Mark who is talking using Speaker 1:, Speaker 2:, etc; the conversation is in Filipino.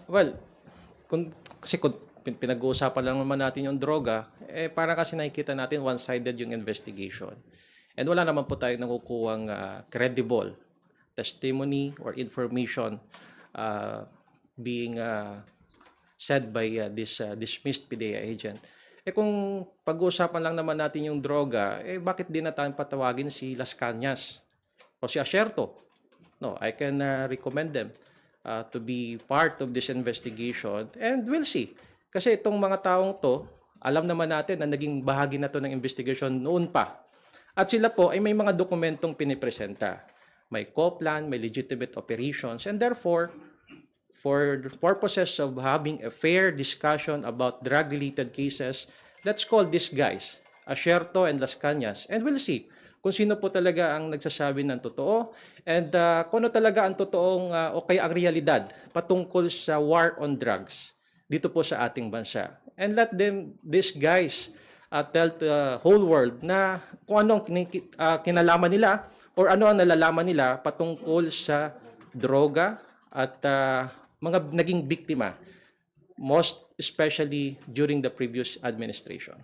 Speaker 1: Well, kung pinag-uusapan lang naman natin yung droga, para kasi nakikita natin one-sided yung investigation. And wala naman po tayong nakukuhang credible testimony or information uh, being said by this dismissed PDEA agent. Kung pag-uusapan lang naman natin yung droga, bakit di na tayo patawagin si Las Cañas o si Asierto? No, I can recommend them to be part of this investigation and we'll see. Kasi itong mga taong to, alam naman natin na naging bahagi na to ng investigation noon pa. At sila po ay may mga dokumentong pinipresenta. May co-plan, may legitimate operations, and therefore, for the purposes of having a fair discussion about drug-related cases, let's call these guys, Asierto and Las Cañas, and we'll see kung sino po talaga ang nagsasabi ng totoo and kung ano talaga ang totoong o kaya ang realidad patungkol sa war on drugs dito po sa ating bansa. And let these guys tell the whole world na kung anong kinalaman nila or ano ang nalalaman nila patungkol sa droga at mga naging biktima, most especially during the previous administration.